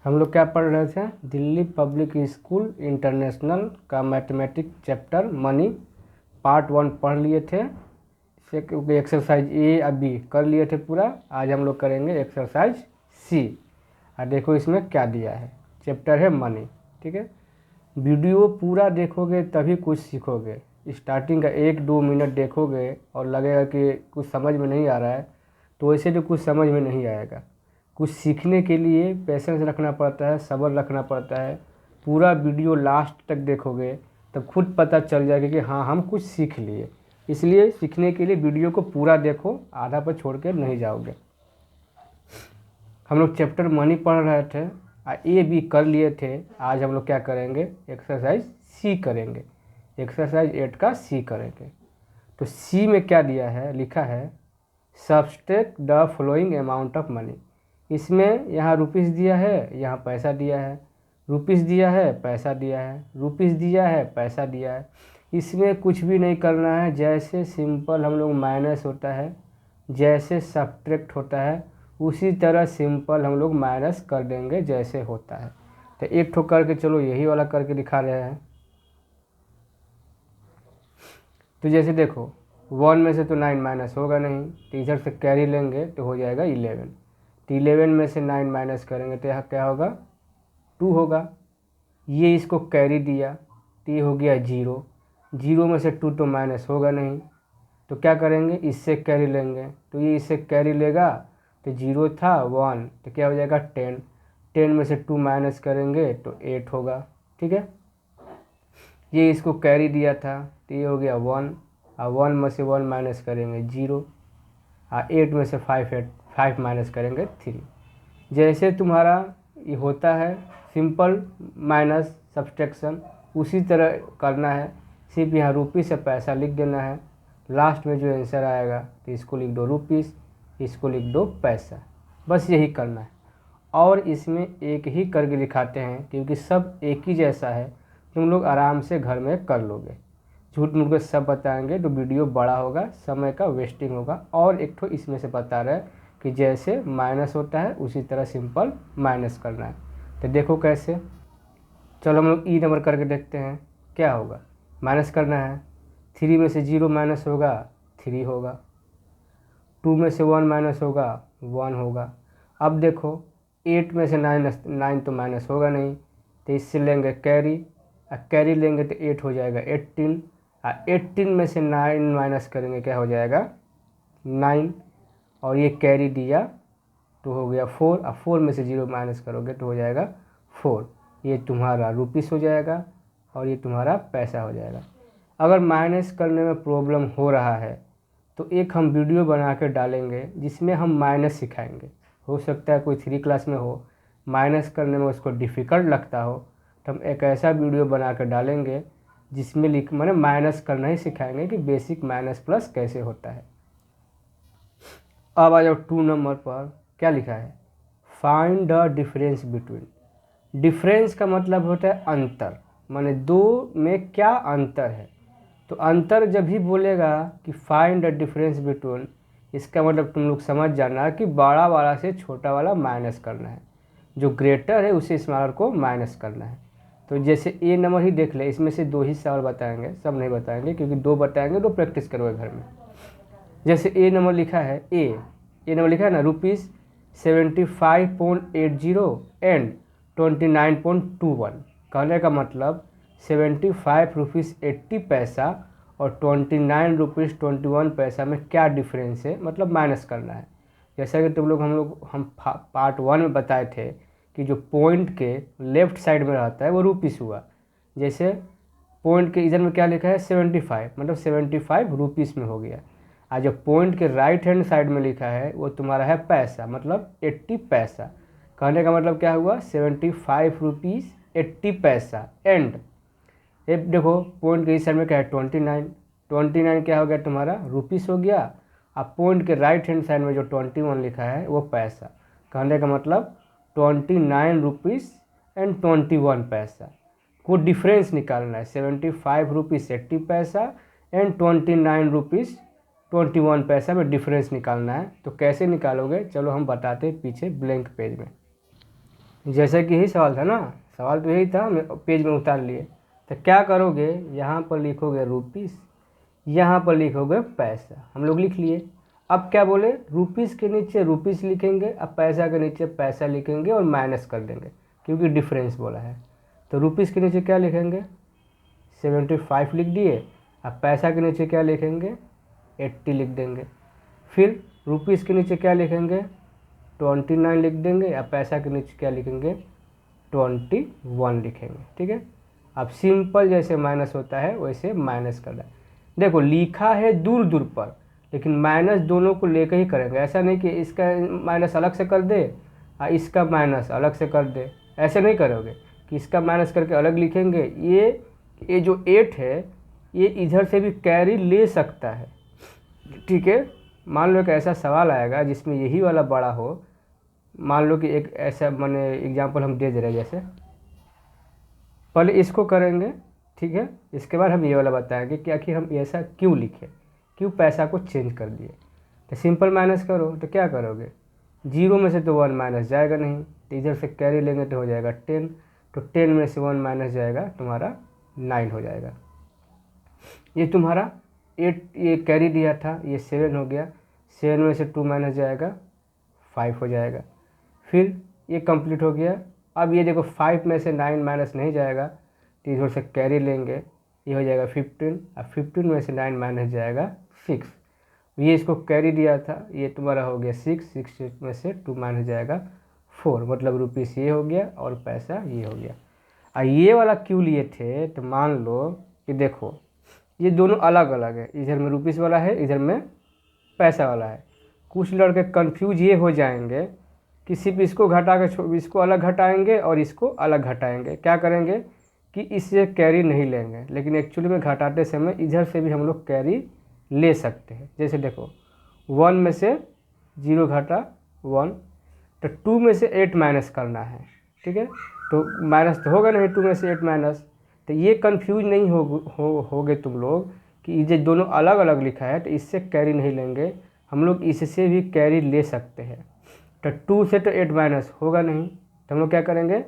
हम लोग क्या पढ़ रहे थे? दिल्ली पब्लिक स्कूल इंटरनेशनल का मैथमेटिक्स चैप्टर मनी पार्ट 1 पढ़ लिए थे। एक्सरसाइज ए और बी कर लिए थे पूरा। आज हम लोग करेंगे एक्सरसाइज सी। और देखो इसमें क्या दिया है। चैप्टर है मनी, ठीक है। वीडियो पूरा देखोगे तभी कुछ सीखोगे। स्टार्टिंग का 1-2 मिनट देखोगे और लगेगा कि कुछ समझ में नहीं आ रहा है, तो वैसे तो कुछ समझ में नहीं आएगा। कुछ सीखने के लिए पेशेंस रखना पड़ता है, सब्र रखना पड़ता है। पूरा वीडियो लास्ट तक देखोगे तब खुद पता चल जाएगा कि हाँ हम कुछ सीख लिए। इसलिए सीखने के लिए वीडियो को पूरा देखो, आधा पर छोड़ के नहीं जाओगे। हम लोग चैप्टर मनी पढ़ रहे थे और ए बी कर लिए थे। आज हम लोग क्या करेंगे? एक्सरसाइज सी करेंगे। एक्सरसाइज 8 का सी करेंगे। तो सी में क्या दिया है? लिखा है subtract the following amount of money. इसमें यहाँ रुपीस दिया है, यहाँ पैसा दिया है। रुपीस दिया है, पैसा दिया है, रुपीस दिया है, पैसा दिया है। इसमें कुछ भी नहीं करना है। जैसे सिंपल हम लोग माइनस होता है, जैसे सब्ट्रैक्ट होता है, उसी तरह सिंपल हम लोग माइनस कर देंगे जैसे होता है। तो एक ठो करके चलो यही वाला करके दिखा रहे हैं। तो जैसे देखो 1 में से तो 9 माइनस होगा नहीं, तो इधर से कैरी लेंगे तो हो जाएगा 11। तो 11 में से 9 माइनस करेंगे तो यहाँ क्या होगा? 2 होगा। ये इसको कैरी दिया तो ये हो गया 0। 0 में से 2 तो माइनस होगा नहीं, तो क्या करेंगे? इससे कैरी लेंगे तो ये इससे कैरी लेगा तो 0 था 1, तो क्या हो जाएगा 10। 10 में से 2 माइनस करेंगे तो 8 होगा, ठीक है। ये इसको कैरी दिया था तो ये हो गया 1, और 1 में से 1 माइनस करेंगे 0, और 8 में से 5 माइनस करेंगे 3। जैसे तुम्हारा ये होता है सिंपल माइनस सब्सट्रैक्शन, उसी तरह करना है। सिर्फ यहाँ रुपीस से पैसा लिख देना है। लास्ट में जो आंसर आएगा तो इसको लिख दो रुपीस, इसको लिख दो पैसा। बस यही करना है। और इसमें एक ही करके दिखाते हैं क्योंकि सब एक ही जैसा है। तुम लोग आराम से घर में कर लोगे। झूठ मूठ के सब बताएंगे तो वीडियो बड़ा होगा, समय का वेस्टिंग होगा। और एक तो इसमें से बता रहे हैं कि जैसे माइनस होता है उसी तरह सिंपल माइनस करना है। तो देखो कैसे। चलो हम लोग ई नंबर करके देखते हैं क्या होगा। माइनस करना है। 3 में से 0 माइनस होगा 3 होगा। 2 में से 1 माइनस होगा 1 होगा। अब देखो 8 में से 9 तो माइनस होगा नहीं, तो इससे लेंगे कैरी, और कैरी लेंगे तो 8 हो जाएगा 18, और 18 में से 9 माइनस करेंगे क्या हो जाएगा 9, और ये कैरी दिया तो हो गया 4, और 4 में से 0 माइनस करोगे तो हो जाएगा 4। ये तुम्हारा रुपीस हो जाएगा और ये तुम्हारा पैसा हो जाएगा। अगर माइनस करने में प्रॉब्लम हो रहा है तो एक हम वीडियो बना के डालेंगे जिसमें हम माइनस सिखाएंगे। हो सकता है कोई 3 क्लास में हो, माइनस करने में उसको डिफ़िकल्ट लगता हो, तो हम एक ऐसा वीडियो बना के डालेंगे जिसमें मैंने माइनस करना ही सिखाएंगे कि बेसिक माइनस प्लस कैसे होता है। अब आ जाओ 2 नंबर पर। क्या लिखा है? Find the difference between. Difference का मतलब होता है अंतर, माने दो में क्या अंतर है। तो अंतर जब भी बोलेगा कि फाइंड द डिफरेंस बिटवीन, इसका मतलब तुम लोग समझ जाना कि बड़ा वाला से छोटा वाला माइनस करना है, जो ग्रेटर है उसे स्मॉलर को माइनस करना है। तो जैसे ए नंबर ही देख ले, इसमें से 2 ही सवाल बताएंगे, सब नहीं बताएंगे क्योंकि 2 बताएंगे तो प्रैक्टिस करोगे घर में। जैसे ए नंबर लिखा है ए नंबर लिखा है ना रुपीस 75.80 एंड 29.21। कहने का मतलब 75 रुपीज़ 80 पैसा और 29 रुपीज़ 21 पैसा में क्या डिफरेंस है, मतलब माइनस करना है। जैसा कि तुम लोग हम पार्ट 1 में बताए थे कि जो पॉइंट के लेफ्ट साइड में रहता है वो रुपीस हुआ। जैसे पॉइंट के इधर में क्या लिखा है 75, मतलब 75 रुपीस में हो गया। आज जो पॉइंट के राइट हैंड साइड में लिखा है वो तुम्हारा है पैसा, मतलब 80 पैसा। कहने का मतलब क्या हुआ 75 रुपीज़ 80 पैसा एंड ये देखो पॉइंट के इस साइड में क्या है 29 क्या हो गया तुम्हारा रुपीस हो गया। अब पॉइंट के राइट हैंड साइड में जो 21 लिखा है वो पैसा। कहने का मतलब 29 रुपीज़ एंड 21 पैसा को डिफरेंस निकालना है। 75 रुपीज़ 80 पैसा एंड 29 रुपीज़ 21 पैसा में डिफरेंस निकालना है। तो कैसे निकालोगे चलो हम बताते हैं पीछे ब्लैंक पेज में। जैसा कि यही सवाल था ना, सवाल तो यही था, पेज में उतार लिए। तो क्या करोगे, यहाँ पर लिखोगे रुपीस, यहाँ पर लिखोगे पैसा, हम लोग लिख लिए। अब क्या बोले, रुपीस के नीचे रुपीस लिखेंगे, अब पैसा के नीचे पैसा लिखेंगे और माइनस कर देंगे क्योंकि डिफरेंस बोला है। तो रुपीस के नीचे क्या लिखेंगे, 75 लिख दिए। अब पैसा के नीचे क्या लिखेंगे, 80 लिख देंगे। फिर रुपीस के नीचे क्या लिखेंगे, 29 लिख देंगे। अब पैसा के नीचे क्या लिखेंगे, 21 लिखेंगे। ठीक है, अब सिंपल जैसे माइनस होता है वैसे माइनस करना है। देखो लिखा है दूर दूर पर, लेकिन माइनस दोनों को लेकर ही करेंगे। ऐसा नहीं कि इसका माइनस अलग से कर दे और इसका माइनस अलग से कर दे, ऐसे नहीं करोगे कि इसका माइनस करके अलग लिखेंगे। ये जो 8 है ये इधर से भी कैरी ले सकता है। ठीक है, मान लो कि ऐसा सवाल आएगा जिसमें यही वाला बड़ा हो। मान लो कि एक ऐसा मैंने एग्जांपल हम दे दे रहे हैं, जैसे पहले इसको करेंगे। ठीक है, इसके बाद हम ये वाला बताएंगे कि आखिर हम ऐसा क्यों लिखे, क्यों पैसा को चेंज कर दिए। तो सिंपल माइनस करो तो क्या करोगे, 0 में से तो 1 माइनस जाएगा नहीं, तो इधर से कैरी लेंगे तो हो जाएगा 10। तो 10 में से 1 माइनस जाएगा तुम्हारा 9 हो जाएगा। ये तुम्हारा 8 ये कैरी दिया था, ये 7 हो गया। 7 में से 2 माइनस जाएगा 5 हो जाएगा। फिर ये कंप्लीट हो गया। अब ये देखो 5 में से 9 माइनस नहीं जाएगा, तो इधर से कैरी लेंगे, ये हो जाएगा 15। अब 15 में से 9 माइनस जाएगा 6। ये इसको कैरी दिया था, ये तुम्हारा हो गया 6 में से 2 माइनस जाएगा 4, मतलब रुपीस ये हो गया और पैसा ये हो गया। और ये वाला क्यों लिए थे, तो मान लो कि देखो ये दोनों अलग अलग है, इधर में रुपीस वाला है, इधर में पैसा वाला है। कुछ लड़के कंफ्यूज ये हो जाएंगे कि सिर्फ इसको घटा के इसको अलग घटाएंगे और इसको अलग घटाएंगे। क्या करेंगे कि इससे कैरी नहीं लेंगे, लेकिन एक्चुअली में घटाते समय इधर से भी हम लोग कैरी ले सकते हैं। जैसे देखो 1 में से 0 घटा 1, तो 2 में से 8 माइनस करना है। ठीक है, तो माइनस तो होगा नहीं 2 में से 8 माइनस। तो ये कंफ्यूज नहीं होगे तुम लोग कि ये दोनों अलग अलग लिखा है, तो इससे कैरी नहीं लेंगे, हम लोग इससे भी कैरी ले सकते हैं। तो 2 से तो 8 माइनस होगा नहीं, तो हम लोग क्या करेंगे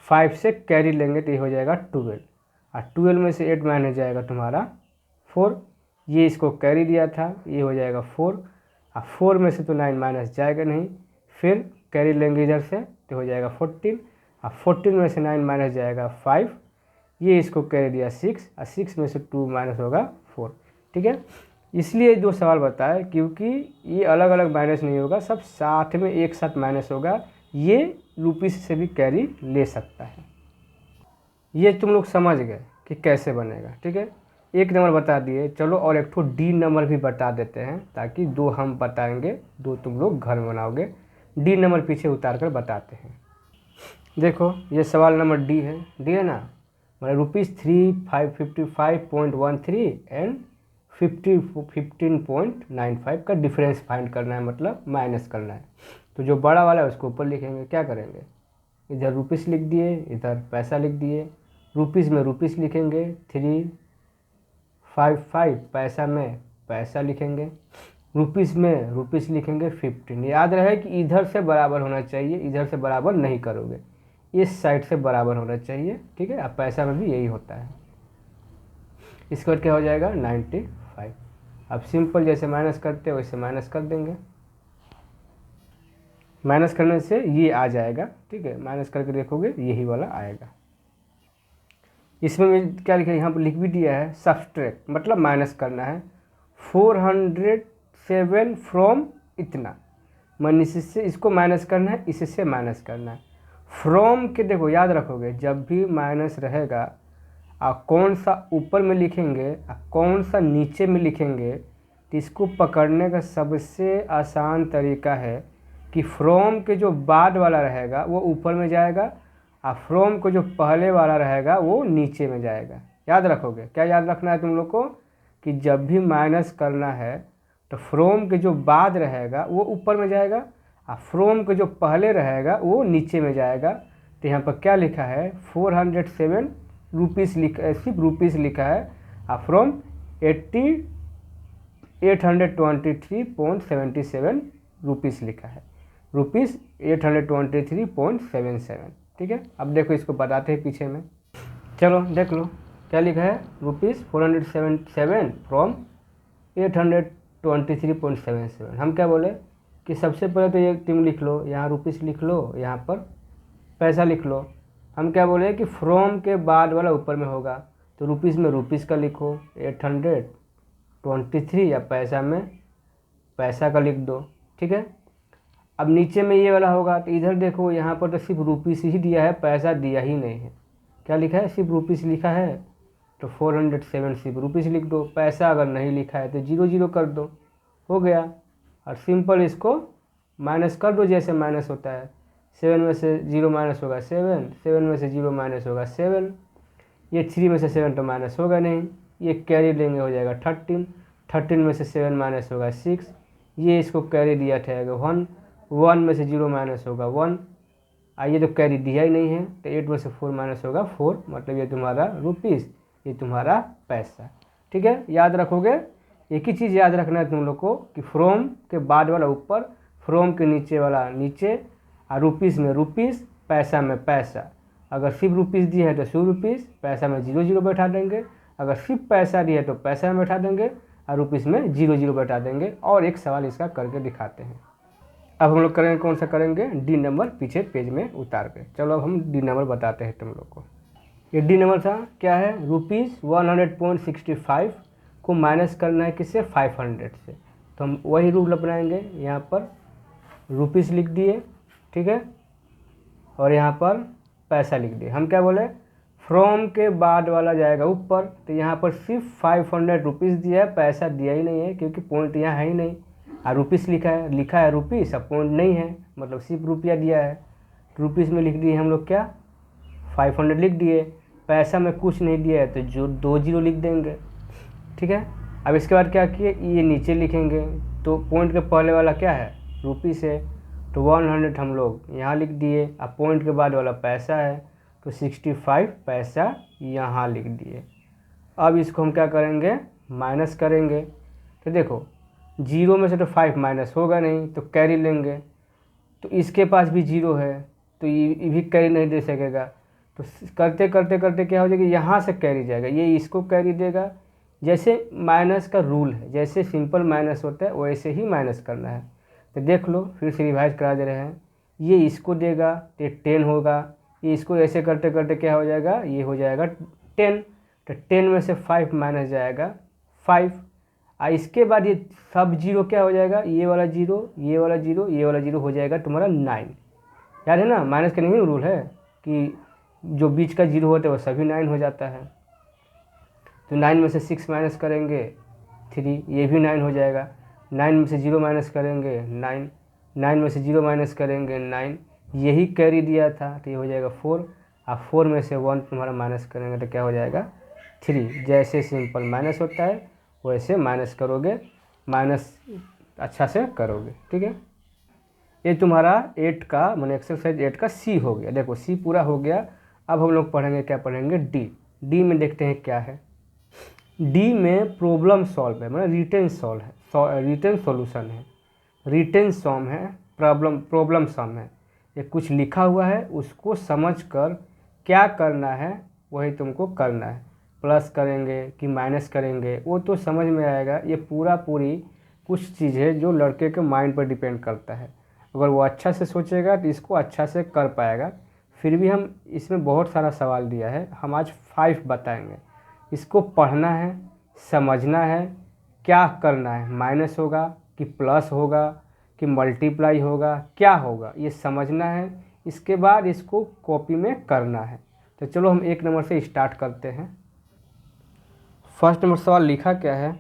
5 से कैरी लेंगे, तो ये हो जाएगा 12। और 12 में से 8 माइनस जाएगा तुम्हारा 4। ये इसको कैरी दिया था, ये हो जाएगा 4। और 4 में से तो 9 माइनस जाएगा नहीं, फिर कैरी लेंगे इधर से, तो हो जाएगा 14। और 14 में से 9 माइनस जाएगा 5। ये इसको कैरी दिया 6, और 6 में से 2 माइनस होगा 4। ठीक है, इसलिए दो सवाल बताए क्योंकि ये अलग अलग माइनस नहीं होगा, सब साथ में एक साथ माइनस होगा। ये रुपीस से भी कैरी ले सकता है। ये तुम लोग समझ गए कि कैसे बनेगा। ठीक है, एक नंबर बता दिए, चलो और एक ठो डी नंबर भी बता देते हैं, ताकि 2 हम बताएंगे, 2 तुम लोग घर में बनाओगे। डी नंबर पीछे उतार कर बताते हैं। देखो ये सवाल नंबर डी है ना, मतलब ₹3,555.13 एंड 15.95 का डिफरेंस फाइंड करना है, मतलब माइनस करना है। तो जो बड़ा वाला है उसको ऊपर लिखेंगे। क्या करेंगे, इधर रुपीस लिख दिए, इधर पैसा लिख दिए। रुपीस में रुपीस लिखेंगे 355, पैसा में पैसा लिखेंगे, रुपीस में रुपीस लिखेंगे 15। याद रहे कि इधर से बराबर होना चाहिए, इधर से बराबर नहीं करोगे, इस साइड से बराबर होना चाहिए। ठीक है, अब पैसा में भी यही होता है। इसके बाद क्या हो जाएगा 95। अब सिंपल जैसे माइनस करते हैं वैसे माइनस कर देंगे, माइनस करने से ये आ जाएगा। ठीक है, माइनस करके देखोगे यही वाला आएगा। इसमें मैं क्या लिखा, यहाँ पर लिख भी दिया है सब्सट्रैक्ट, मतलब माइनस करना है। 407 फ्रॉम इतना, मन इससे इसको माइनस करना है, इससे माइनस करना है। फ्रॉम के देखो याद रखोगे, जब भी माइनस रहेगा कौन सा ऊपर में लिखेंगे कौन सा नीचे में लिखेंगे, तो इसको पकड़ने का सबसे आसान तरीका है कि फ्रॉम के जो बाद वाला रहेगा वो ऊपर में जाएगा, और फ्रॉम को जो पहले वाला रहेगा वो नीचे में जाएगा। याद रखोगे, क्या याद रखना है तुम लोग को, कि जब भी माइनस करना है तो फ्रॉम के जो बाद रहेगा वो ऊपर में जाएगा, और फ्रॉम के जो पहले रहेगा वो नीचे में जाएगा। तो यहाँ पर क्या लिखा है 407 रुपीस सिर्फ रुपीस लिखा है, और फ्रॉम 823.77 रुपीस लिखा है। ₹823.77। ठीक है, अब देखो इसको बताते हैं पीछे में। चलो देख लो क्या लिखा है, ₹477 फ्रॉम 823.77। हम क्या बोले कि सबसे पहले तो ये तुम लिख लो, यहाँ रुपीस लिख लो, यहाँ पर पैसा लिख लो। हम क्या बोले कि फ्रॉम के बाद वाला ऊपर में होगा, तो रुपीस में रुपीस का लिखो 823, या पैसा में पैसा का लिख दो। ठीक है, अब नीचे में ये वाला होगा, तो इधर देखो यहाँ पर तो सिर्फ रुपीस ही दिया है, पैसा दिया ही नहीं है। क्या लिखा है, सिर्फ रुपीस लिखा है, तो 407 सिर्फ रुपीस लिख दो। पैसा अगर नहीं लिखा है तो 0 कर दो, हो गया। और सिंपल इसको माइनस कर दो, जैसे माइनस होता है। 7 में से 0 माइनस होगा 7, 7 में से 0 माइनस होगा 7, ये 3 में से 7 तो माइनस होगा नहीं, ये कैरी लेंगे हो जाएगा 13, 13 में से 7 माइनस होगा 6, ये इसको कैरी दिया ठहरेगा 1, 1 में से 0 माइनस होगा 1, आइए तो कैरी दिया ही नहीं है, तो 8 में से 4 माइनस होगा 4, मतलब ये तुम्हारा रुपीस, ये तुम्हारा पैसा। ठीक है, याद रखोगे। एक ही चीज़ याद रखना है तुम लोग को कि फ्रॉम के बाद वाला ऊपर, फ्रॉम के नीचे वाला नीचे, और रुपीस में रुपीस, पैसा में पैसा। अगर सिर्फ रुपीस दिए है तो 100 रुपीस, पैसा में 0 बैठा देंगे। अगर सिर्फ पैसा दिए तो पैसा में बैठा देंगे, और रुपीस में 0 बैठा देंगे। और एक सवाल इसका करके दिखाते हैं। अब हम लोग करेंगे, कौन सा करेंगे, डी नंबर पीछे पेज में उतार के। चलो अब हम डी नंबर बताते हैं तुम लोग को। ये डी नंबर था क्या है, ₹100.65 को माइनस करना है किससे, 500 से। तो हम वही रूल अपनाएंगे, यहाँ पर रुपीस लिख दिए, ठीक है, और यहाँ पर पैसा लिख दिए। हम क्या बोले, फ्रॉम के बाद वाला जाएगा ऊपर, तो यहाँ पर सिर्फ 500 रुपीज़ दिया है, पैसा दिया ही नहीं है, क्योंकि पॉइंट यहाँ है ही नहीं। और रुपीस लिखा है रुपीस, अब पॉइंट नहीं है, मतलब सिर्फ रुपया दिया है। रुपीस में लिख दिए हम लोग क्या, 500 लिख दिए। पैसा में कुछ नहीं दिया है, तो जो 2 0 लिख देंगे। ठीक है, अब इसके बाद क्या किए, ये नीचे लिखेंगे, तो पॉइंट के पहले वाला क्या है, रुपीस है, तो 100 हम लोग यहाँ लिख दिए। अब पॉइंट के बाद वाला पैसा है, तो 65 पैसा यहाँ लिख दिए। अब इसको हम क्या करेंगे, माइनस करेंगे। तो देखो 0 में से तो 5 माइनस होगा नहीं, तो कैरी लेंगे। तो इसके पास भी 0 है, तो ये भी कैरी नहीं दे सकेगा। तो करते करते करते क्या हो जाएगा, यहाँ से कैरी जाएगा, ये इसको कैरी देगा। जैसे माइनस का रूल है, जैसे सिंपल माइनस होता है वैसे ही माइनस करना है। तो देख लो, फिर से रिवाइज करा दे रहे हैं। ये इसको देगा तो 10 होगा, ये इसको ऐसे करते करते क्या हो जाएगा, ये हो जाएगा 10। तो 10 में से 5 माइनस जाएगा 5। और इसके बाद ये सब 0 क्या हो जाएगा, ये वाला 0, ये वाला 0, ये वाला 0 हो जाएगा तुम्हारा 9। याद है ना, माइनस का नहीं रूल है कि जो बीच का 0 होता है वो सभी 9 हो जाता है। तो 9 में से 6 माइनस करेंगे 3, ये भी 9 हो जाएगा। 9 में से 0 माइनस करेंगे 9, 9 में से 0 माइनस करेंगे 9, यही कैरी दिया था, तो ये हो जाएगा 4। और 4 में से 1 तुम्हारा माइनस करेंगे तो क्या हो जाएगा 3। जैसे सिंपल माइनस होता है वैसे माइनस करोगे, माइनस अच्छा से करोगे। ठीक है, ये तुम्हारा 8 का मैंने एक्सरसाइज 8 का सी हो गया। देखो सी पूरा हो गया। अब हम लोग पढ़ेंगे, क्या पढ़ेंगे, डी। डी में देखते हैं क्या है। डी में प्रॉब्लम सॉल्व है, मतलब रिटर्न सॉल्व है, रिटर्न सॉल्यूशन है, रिटर्न सॉम है, प्रॉब्लम सॉम है। ये कुछ लिखा हुआ है, उसको समझकर क्या करना है वही तुमको करना है। प्लस करेंगे कि माइनस करेंगे वो तो समझ में आएगा। ये पूरी कुछ चीज़ें जो लड़के के माइंड पर डिपेंड करता है। अगर वो अच्छा से सोचेगा तो इसको अच्छा से कर पाएगा। फिर भी हम इसमें बहुत सारा सवाल दिया है, हम आज 5 बताएंगे। इसको पढ़ना है, समझना है, क्या करना है, माइनस होगा कि प्लस होगा कि मल्टीप्लाई होगा, क्या होगा ये समझना है। इसके बाद इसको कॉपी में करना है। तो चलो हम 1 नंबर से स्टार्ट करते हैं। फर्स्ट नंबर सवाल लिखा क्या है,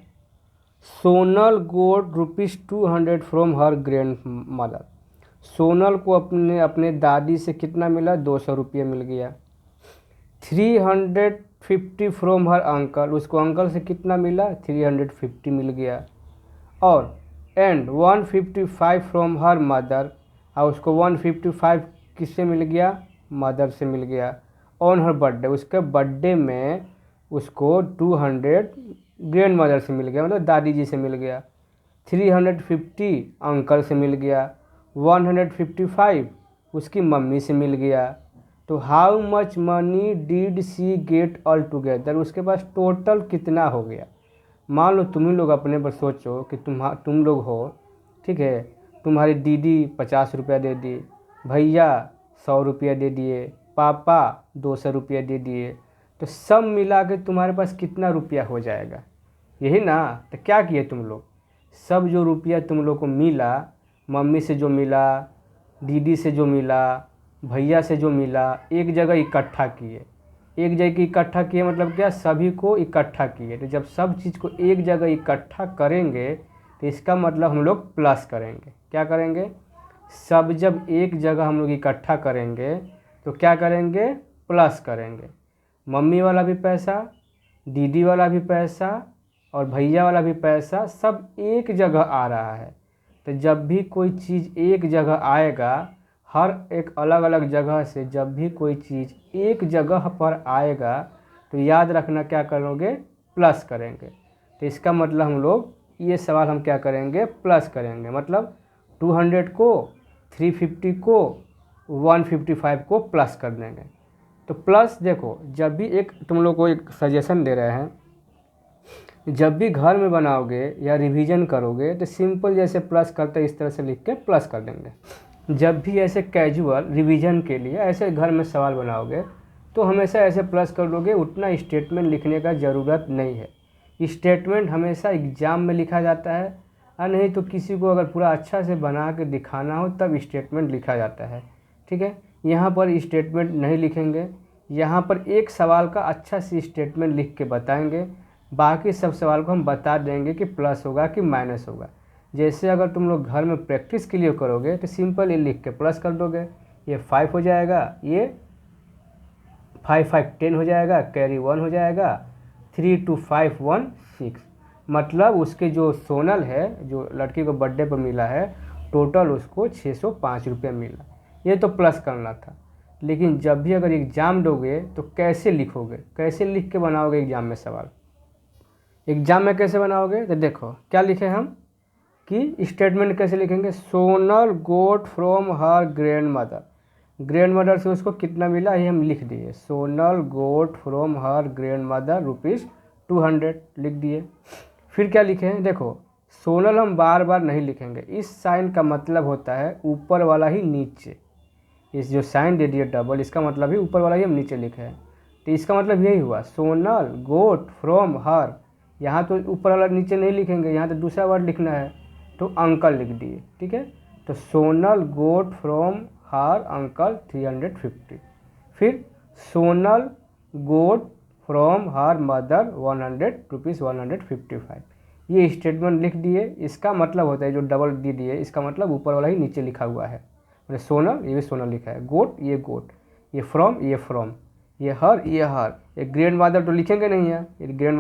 सोनल गोट ₹200 from her grand mother. Sonal को अपने दादी से कितना मिला, 200 रुपये मिल गया। 350 फ्रॉम हर अंकल, उसको अंकल से कितना मिला, 350 मिल गया। और एंड 155 फ्रॉम हर मदर, और उसको 155 किससे मिल गया, मदर से मिल गया। ऑन हर बर्थडे, उसके बर्थडे में उसको 200 ग्रैंड मदर से मिल गया, मतलब दादी जी से मिल गया। 350 अंकल से मिल गया, 155 उसकी मम्मी से मिल गया। तो how much money did she get all together, उसके पास टोटल कितना हो गया। मान लो तुम ही लोग अपने पर सोचो कि तुम लोग हो, ठीक है, तुम्हारी दीदी 50 रुपया दे दी, भैया 100 रुपया दे दिए, पापा 200 रुपया दे दिए, तो सब मिला के तुम्हारे पास कितना रुपया हो जाएगा, यही ना। तो क्या किए तुम लोग, सब जो रुपया तुम लोग को मिला, मम्मी से जो मिला, दीदी से जो मिला, भैया से जो मिला, एक जगह इकट्ठा किए। एक जगह इकट्ठा किए मतलब क्या, सभी को इकट्ठा किए। तो जब सब चीज़ को एक जगह इकट्ठा करेंगे तो इसका मतलब हम लोग प्लस करेंगे। क्या करेंगे, सब जब एक जगह हम लोग इकट्ठा करेंगे तो क्या करेंगे, प्लस करेंगे। मम्मी वाला भी पैसा, दीदी वाला भी पैसा और भैया वाला भी पैसा सब एक जगह आ रहा है। तो जब भी कोई चीज़ एक जगह आएगा, हर एक अलग अलग जगह से जब भी कोई चीज़ एक जगह पर आएगा तो याद रखना क्या करोगे, प्लस करेंगे। तो इसका मतलब हम लोग ये सवाल हम क्या करेंगे, प्लस करेंगे। मतलब 200 को, 350 को, 155 को प्लस कर देंगे। तो प्लस देखो, जब भी एक तुम लोग को एक सजेशन दे रहे हैं, जब भी घर में बनाओगे या रिवीजन करोगे तो सिंपल जैसे प्लस करते इस तरह से लिख के प्लस कर देंगे। जब भी ऐसे कैजुअल रिवीजन के लिए ऐसे घर में सवाल बनाओगे तो हमेशा ऐसे प्लस कर लोगे, उतना स्टेटमेंट लिखने का ज़रूरत नहीं है। स्टेटमेंट हमेशा एग्ज़ाम में लिखा जाता है, और नहीं तो किसी को अगर पूरा अच्छा से बना के दिखाना हो तब स्टेटमेंट लिखा जाता है, ठीक है। यहाँ पर स्टेटमेंट नहीं लिखेंगे, यहाँ पर एक सवाल का अच्छा से स्टेटमेंट लिख के बताएंगे, बाकी सब सवाल को हम बता देंगे कि प्लस होगा कि माइनस होगा। जैसे अगर तुम लोग घर में प्रैक्टिस के लिए करोगे तो सिंपल ये लिख के प्लस कर दोगे, ये 5 हो जाएगा, ये 5 5 10 हो जाएगा, कैरी 1 हो जाएगा, 3 2 5 1 6। मतलब उसके जो सोनल है, जो लड़की को बर्थडे पर मिला है, टोटल उसको 605 रुपया मिला। ये तो प्लस करना था। लेकिन जब भी अगर एग्ज़ाम दोगे तो कैसे लिखोगे, कैसे लिख के बनाओगे एग्ज़ाम में सवाल, एग्ज़ाम में कैसे बनाओगे। तो देखो क्या लिखे हम कि स्टेटमेंट कैसे लिखेंगे, Sonal got from her grandmother, grandmother से उसको कितना मिला ये हम लिख दिए, Sonal got from her grandmother ₹200 लिख दिए। फिर क्या लिखे हैं, देखो सोनल हम बार बार नहीं लिखेंगे, इस साइन का मतलब होता है ऊपर वाला ही नीचे, इस जो साइन दे दिए डबल, इसका मतलब ही ऊपर वाला ही हम नीचे लिखे हैं। तो इसका मतलब यही हुआ, सोनल गोट फ्रॉम हर, यहाँ तो ऊपर वाला नीचे नहीं लिखेंगे, यहाँ तो दूसरा वर्ड लिखना है, तो अंकल लिख दिए, ठीक है। तो Sonal got from her uncle 350। फिर Sonal got from her mother ₹155। ये स्टेटमेंट लिख दिए। इसका मतलब होता है जो डबल दी दिए, इसका मतलब ऊपर वाला ही नीचे लिखा हुआ है। मैंने सोनल, ये भी सोनल लिखा है, गोट ये गोट, ये फ्रॉम, ये हर, ये ग्रैंड मदर तो लिखेंगे नहीं है, ये ग्रैंड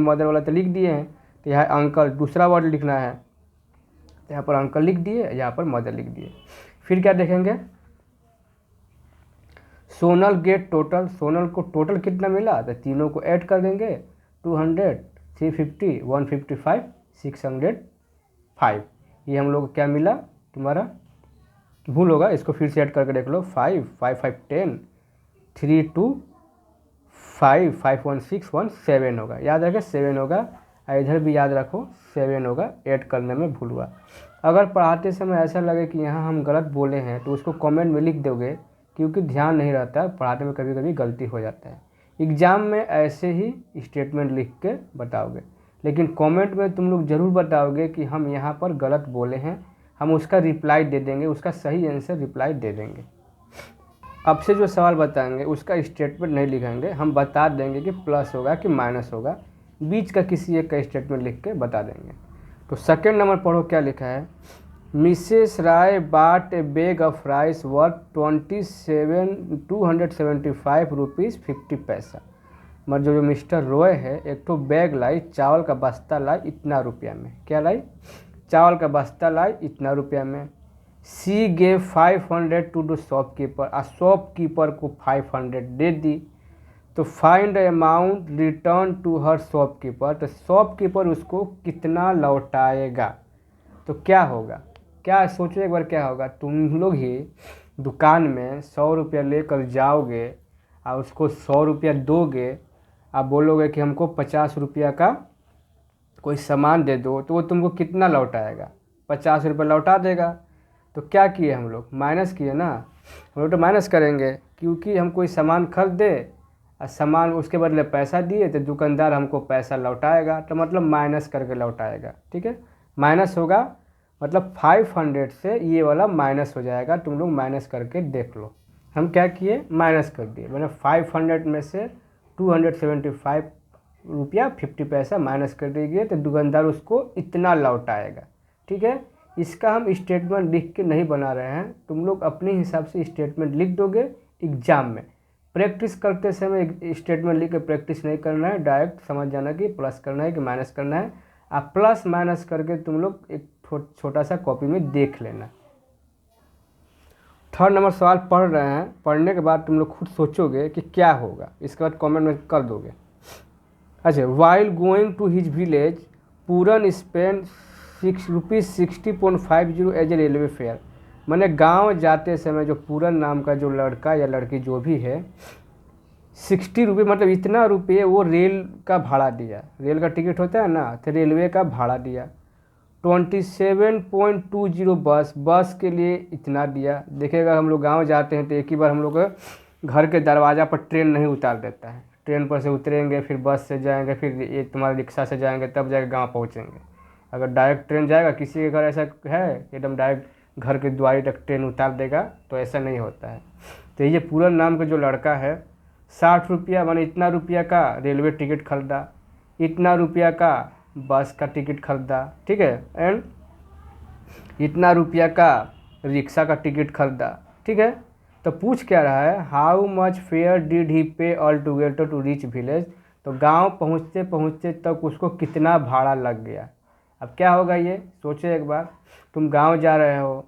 मदर वाला तो लिख दिए हैं। तो यहाँ अंकल दूसरा वर्ड लिखना है, तो यहाँ पर अंकल लिख दिए, यहाँ पर मदर लिख दिए। फिर क्या देखेंगे, सोनल गेट टोटल, सोनल को टोटल कितना मिला, तो तीनों को ऐड कर देंगे, 200, 350, 155, 605। ये हम लोग को क्या मिला, तुम्हारा भूल होगा, इसको फिर से ऐड करके देख लो, 5 5 5 10, 3 2 5 5 1 6 1 7 होगा, याद रखें 7 होगा। इधर भी याद रखो 7 होगा, ऐड करने में भूल हुआ। अगर पढ़ाते समय ऐसा लगे कि यहाँ हम गलत बोले हैं तो उसको कमेंट में लिख दोगे, क्योंकि ध्यान नहीं रहता, पढ़ाने में कभी कभी गलती हो जाता है। एग्ज़ाम में ऐसे ही स्टेटमेंट लिख के बताओगे, लेकिन कमेंट में तुम लोग ज़रूर बताओगे कि हम यहाँ पर गलत बोले हैं, हम उसका रिप्लाई दे देंगे, उसका सही आंसर रिप्लाई दे देंगे। अब से जो सवाल बताएंगे उसका स्टेटमेंट नहीं लिखेंगे, हम बता देंगे कि प्लस होगा कि माइनस होगा, बीच का किसी एक का स्टेटमेंट लिख के बता देंगे। तो सेकेंड नंबर पढ़ो क्या लिखा है, मिसेस राय बाट ए bag of rice worth 275 rupees 50 पैसा। मतलब जो मिस्टर रॉय है एक तो बैग लाई, चावल का बस्ता लाई इतना रुपया में, क्या लाई, चावल का बस्ता लाई इतना रुपया में। She gave 500 to the shopkeeper, और शॉपकीपर को 500 दे दी। तो find amount return to her shopkeeper, तो शॉपकीपर उसको कितना लौटाएगा, तो क्या होगा, क्या सोचो एक बार क्या होगा, तुम लोग ही दुकान में 100 रुपया लेकर जाओगे और उसको 100 रुपया दोगे, आप बोलोगे कि हमको 50 रुपया का कोई सामान दे दो, तो वो तुमको कितना लौटाएगा? 50 रुपये लौटा देगा। तो क्या किए हम लोग? माइनस किए ना। हम लोग तो माइनस करेंगे, क्योंकि हम कोई सामान खरीदे और सामान उसके बदले पैसा दिए तो दुकानदार हमको पैसा लौटाएगा, तो मतलब माइनस करके लौटाएगा। ठीक है, माइनस होगा मतलब 500 से ये वाला माइनस हो जाएगा। तुम लोग माइनस करके देख लो। हम क्या किए? माइनस कर दिए। मैंने 500 में से 275 रुपया 50 पैसा माइनस कर दीजिए, तो दुकानदार उसको इतना लौटाएगा। ठीक है, इसका हम स्टेटमेंट लिख के नहीं बना रहे हैं, तुम लोग अपने हिसाब से स्टेटमेंट लिख दोगे एग्जाम में। प्रैक्टिस करते समय स्टेटमेंट लिख के प्रैक्टिस नहीं करना है, डायरेक्ट समझ जाना कि प्लस करना है कि माइनस करना है। आप प्लस माइनस करके तुम लोग एक छोटा सा कॉपी में देख लेना। 3rd नंबर सवाल पढ़ रहे हैं, पढ़ने के बाद तुम लोग खुद सोचोगे कि क्या होगा, इसके बाद कमेंट में कर दोगे। अच्छा, while going to his village Puran spend ₹60.50 as a railway fare. मैंने गांव जाते समय जो पूरन नाम का जो लड़का या लड़की जो भी है 60 रुपये मतलब इतना रुपये वो रेल का भाड़ा दिया। रेल का टिकट होता है ना, तो रेलवे का भाड़ा दिया। 27.20 बस के लिए इतना दिया। देखिएगा हम लोग गांव जाते हैं तो एक ही बार हम लोग घर के दरवाज़ा पर ट्रेन नहीं उतार देता है। ट्रेन पर से उतरेंगे, फिर बस से जाएंगे, फिर ये तुम्हारा रिक्शा से जाएंगे, तब जाके गांव पहुंचेंगे। अगर डायरेक्ट ट्रेन जाएगा, किसी के घर ऐसा है एकदम डायरेक्ट घर के द्वारी तक ट्रेन उतार देगा, तो ऐसा नहीं होता है। तो ये पूरन नाम का जो लड़का है 60 रुपया माने इतना रुपया का रेलवे टिकट खरीदा, इतना रुपया का बस का टिकट खरीदा। ठीक है, एंड इतना रुपया का रिक्शा का टिकट खरीदा। ठीक है, तो पूछ क्या रहा है, how much fare did he pay altogether to reach village. तो गांव पहुंचते पहुंचते तक उसको कितना भाड़ा लग गया। अब क्या होगा ये सोचो एक बार। तुम गांव जा रहे हो,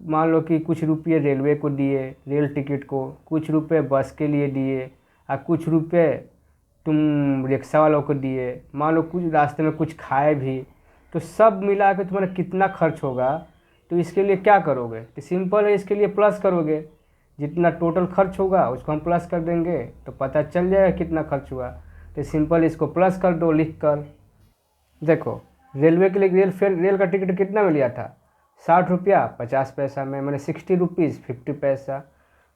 मान लो कि कुछ रुपये रेलवे को दिए, रेल टिकट को, कुछ रुपये बस के लिए दिए और कुछ रुपये तुम रिक्शा वालों को दिए, मान लो कुछ रास्ते में कुछ खाए भी, तो सब मिला के तुम्हारा कितना खर्च होगा। तो इसके लिए क्या करोगे? तो सिंपल है, इसके लिए प्लस करोगे। जितना टोटल खर्च होगा उसको हम प्लस कर देंगे तो पता चल जाएगा कितना खर्च हुआ। तो सिंपल इसको प्लस कर दो लिख कर। देखो, रेलवे के लिए रेल का टिकट कितना में लिया था? 60 रुपया 50 पैसा में, मैंने 60 रुपीज़ 50 पैसा।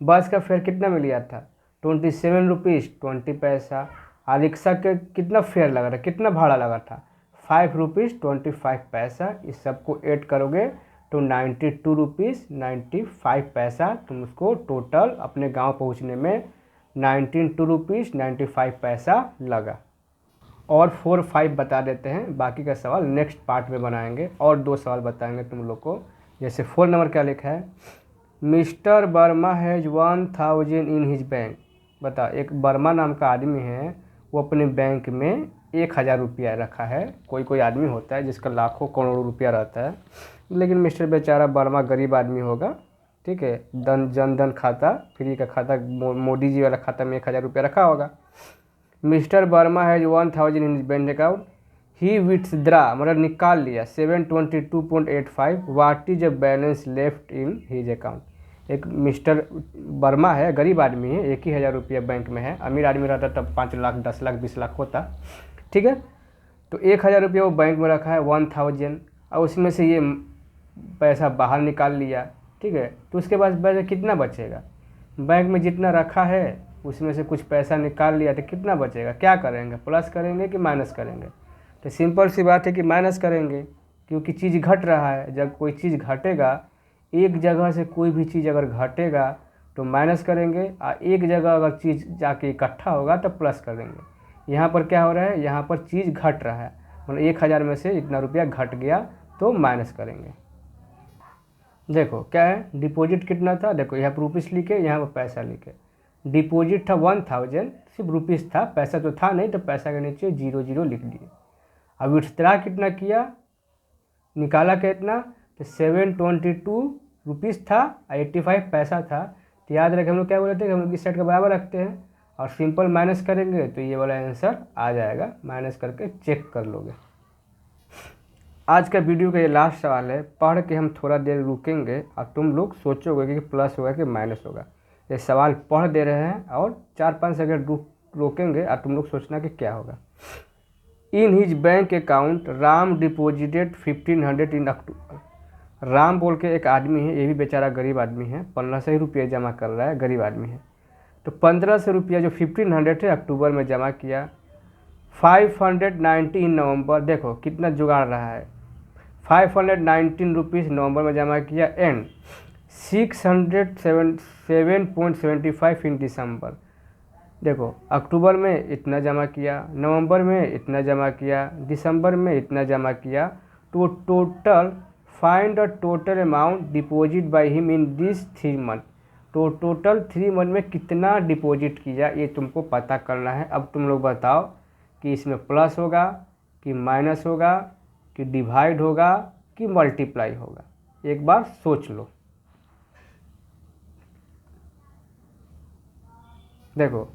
बस का फेयर कितना में लिया था? 27 रुपीज़ 20 पैसा। और रिक्शा के कितना फेयर लगा था, कितना भाड़ा लगा था? 5 रुपीज़ 25 पैसा। इस सबको ऐड करोगे तो 92 रुपीज़ 95 पैसा। तुम उसको टोटल अपने गांव पहुंचने में 92 रुपीज़ 95 पैसा लगा। और 4 5 बता देते हैं, बाकी का सवाल नेक्स्ट पार्ट में बनाएंगे। और 2 सवाल बताएंगे तुम लोग को। जैसे 4 नंबर क्या लिखा है, mister Verma has 1000 in his bank. बता, एक वर्मा नाम का आदमी है, वो अपने बैंक में 1000 रुपया रखा है। कोई कोई आदमी होता है जिसका लाखों करोड़ों रुपया रहता है, लेकिन मिस्टर बेचारा वर्मा गरीब आदमी होगा। ठीक है, जनधन खाता, फ्री का खाता, मोदी जी वाला खाता में 1000 रुपया रखा होगा। Mister Verma has 1000 in bank account, he withdraw मतलब निकाल लिया 722.85। What is the balance left in his account. एक मिस्टर वर्मा है, गरीब आदमी है, 1000 रुपया बैंक में है। अमीर आदमी रहता तब 5 लाख 10 लाख 20 लाख होता। ठीक है, तो 1000 रुपया वो बैंक में रखा है 1000, और उसमें से ये पैसा बाहर निकाल लिया। ठीक है, तो उसके बाद पैसा कितना बचेगा? बैंक में जितना रखा है उसमें से कुछ पैसा निकाल लिया तो कितना बचेगा? क्या करेंगे, प्लस करेंगे कि माइनस करेंगे? तो सिंपल सी बात है कि माइनस करेंगे, क्योंकि चीज़ घट रहा है। जब कोई चीज़ घटेगा, एक जगह से कोई भी चीज़ अगर घटेगा तो माइनस करेंगे, और एक जगह अगर चीज़ जाके इकट्ठा होगा तो प्लस कर देंगे। यहाँ पर क्या हो रहा है, यहाँ पर चीज़ घट रहा है, मतलब 1000 में से इतना रुपया घट गया तो माइनस करेंगे। देखो क्या है, डिपॉजिट कितना था, देखो यहाँ पर रुपीस लिखे, यहाँ पर पैसा लिखे। डिपॉजिट था 1000, सिर्फ रुपीस था, पैसा तो था नहीं, तो पैसा के नीचे 00 लिख दिए। अब विथड्रा कितना किया, निकाला कितना, तो 722 रुपीस था, 85 पैसा था। तो याद रखें हम लोग क्या बोले थे कि हम लोग इस साइड के बराबर रखते हैं और सिंपल माइनस करेंगे तो ये वाला आंसर आ जाएगा। माइनस करके चेक कर लोगे। आज का वीडियो का ये लास्ट सवाल है, पढ़ के हम थोड़ा देर रुकेंगे और तुम लोग सोचोगे कि प्लस होगा कि माइनस होगा। ये सवाल पढ़ दे रहे हैं और 4-5 सेकंड रोकेंगे और तुम लोग सोचना कि क्या होगा। In his bank account Ram deposited 1500 इन अक्टूबर। राम बोल के एक आदमी है, ये भी बेचारा गरीब आदमी है, 1500 ही रुपये जमा कर रहा है, गरीब आदमी है। तो 1500 रुपया जो 1500 है अक्टूबर में जमा किया, 590 इन नवंबर। देखो कितना जुगाड़ रहा है, 519 रुपीज़ नवंबर में जमा किया एंड 607.75 इन दिसंबर। देखो अक्टूबर में इतना जमा किया, नवंबर में इतना जमा किया, दिसंबर में इतना जमा किया। तो total find the total amount deposit by him in this 3 month. तो टोटल 3 मंथ में कितना डिपॉजिट किया ये तुमको पता करना है। अब तुम लोग बताओ कि इसमें प्लस होगा कि माइनस होगा कि डिवाइड होगा कि मल्टीप्लाई होगा। एक बार सोच लो। देखो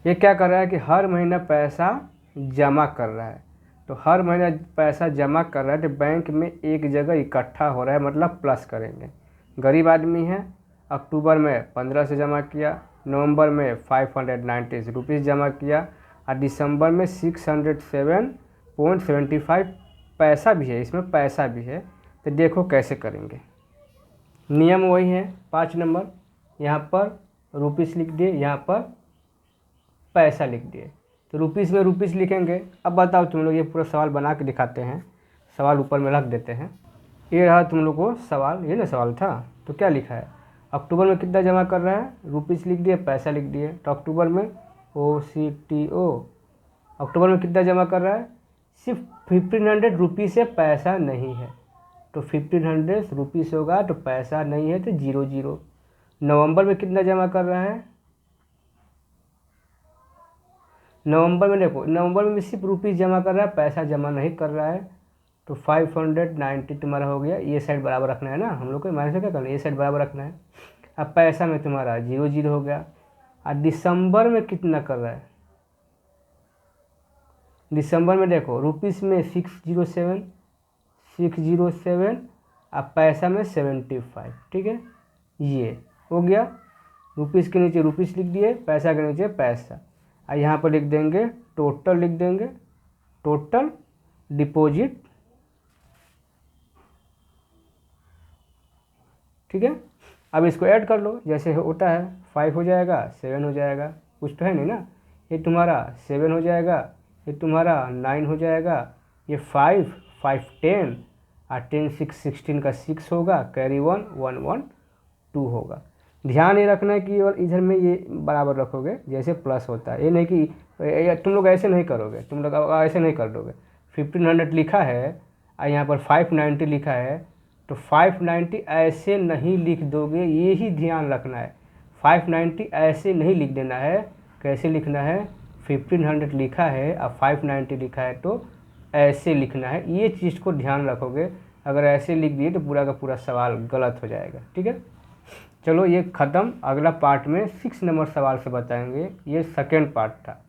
ये क्या कर रहा है कि हर महीना पैसा जमा कर रहा है। तो हर महीना पैसा जमा कर रहा है तो बैंक में एक जगह इकट्ठा हो रहा है, मतलब प्लस करेंगे। गरीब आदमी है, अक्टूबर में 15 से जमा किया, नवंबर में 590 रुपीज़ जमा किया और दिसंबर में 607.75 पैसा भी है, इसमें पैसा भी है। तो देखो कैसे करेंगे। नियम वही है, 5 नंबर यहाँ पर रुपीस लिख दिए, यहाँ पर पैसा लिख दिए। तो रुपीस में रुपीस लिखेंगे। अब बताओ तुम लोग, ये पूरा सवाल बना के दिखाते हैं, सवाल ऊपर में रख देते हैं। ये रहा तुम लोग को सवाल, ये ना सवाल था। तो क्या लिखा है, अक्टूबर में कितना जमा कर रहा है, रुपीस लिख दिए, पैसा लिख दिए। तो अक्टूबर में OCTO, अक्टूबर में कितना जमा कर रहा है, सिर्फ 1500 रुपीज़ से पैसा नहीं है। तो 1500 रुपीज़ होगा तो पैसा नहीं है तो 00। नवंबर में कितना जमा कर रहा है, नवंबर में देखो, नवंबर में सिर्फ रुपीज़ जमा कर रहा है, पैसा जमा नहीं कर रहा है। तो 590 तुम्हारा हो गया। ये साइड बराबर रखना है ना, हम लोग को माइनस से क्या करना है, ये साइड बराबर रखना है। अब पैसा में तुम्हारा 00 हो गया। और दिसंबर में कितना कर रहा है, दिसंबर में देखो रुपीस में 607 अब पैसा में 75। ठीक है, ये हो गया। रुपीस के नीचे रुपीस लिख दिए, पैसा के नीचे पैसा। और यहाँ पर लिख देंगे टोटल, लिख देंगे टोटल डिपॉजिट। ठीक है, अब इसको ऐड कर लो जैसे होता है, 5 हो जाएगा, 7 हो जाएगा, कुछ तो है नहीं ना। ये तुम्हारा 7 हो जाएगा, ये तुम्हारा 9 हो जाएगा, ये 5 10 और 10 6 16 का 6 होगा, कैरी 1 1 1 2 होगा। ध्यान ये रखना है कि और इधर में ये बराबर रखोगे जैसे प्लस होता है। ये नहीं कि तुम लोग ऐसे नहीं करोगे, तुम लोग ऐसे नहीं कर दोगे। 1500 लिखा है और यहाँ पर 590 लिखा है, तो 590 ऐसे नहीं लिख दोगे, ये ही ध्यान रखना है। 590 ऐसे नहीं लिख देना है। कैसे लिखना है, 1500 लिखा है और 590 लिखा है तो ऐसे लिखना है। ये चीज़ को ध्यान रखोगे, अगर ऐसे लिख दिए तो पूरा का पूरा सवाल गलत हो जाएगा। ठीक है, चलो ये ख़त्म। अगला पार्ट में 6 नंबर सवाल से बताएंगे। ये सेकेंड पार्ट था।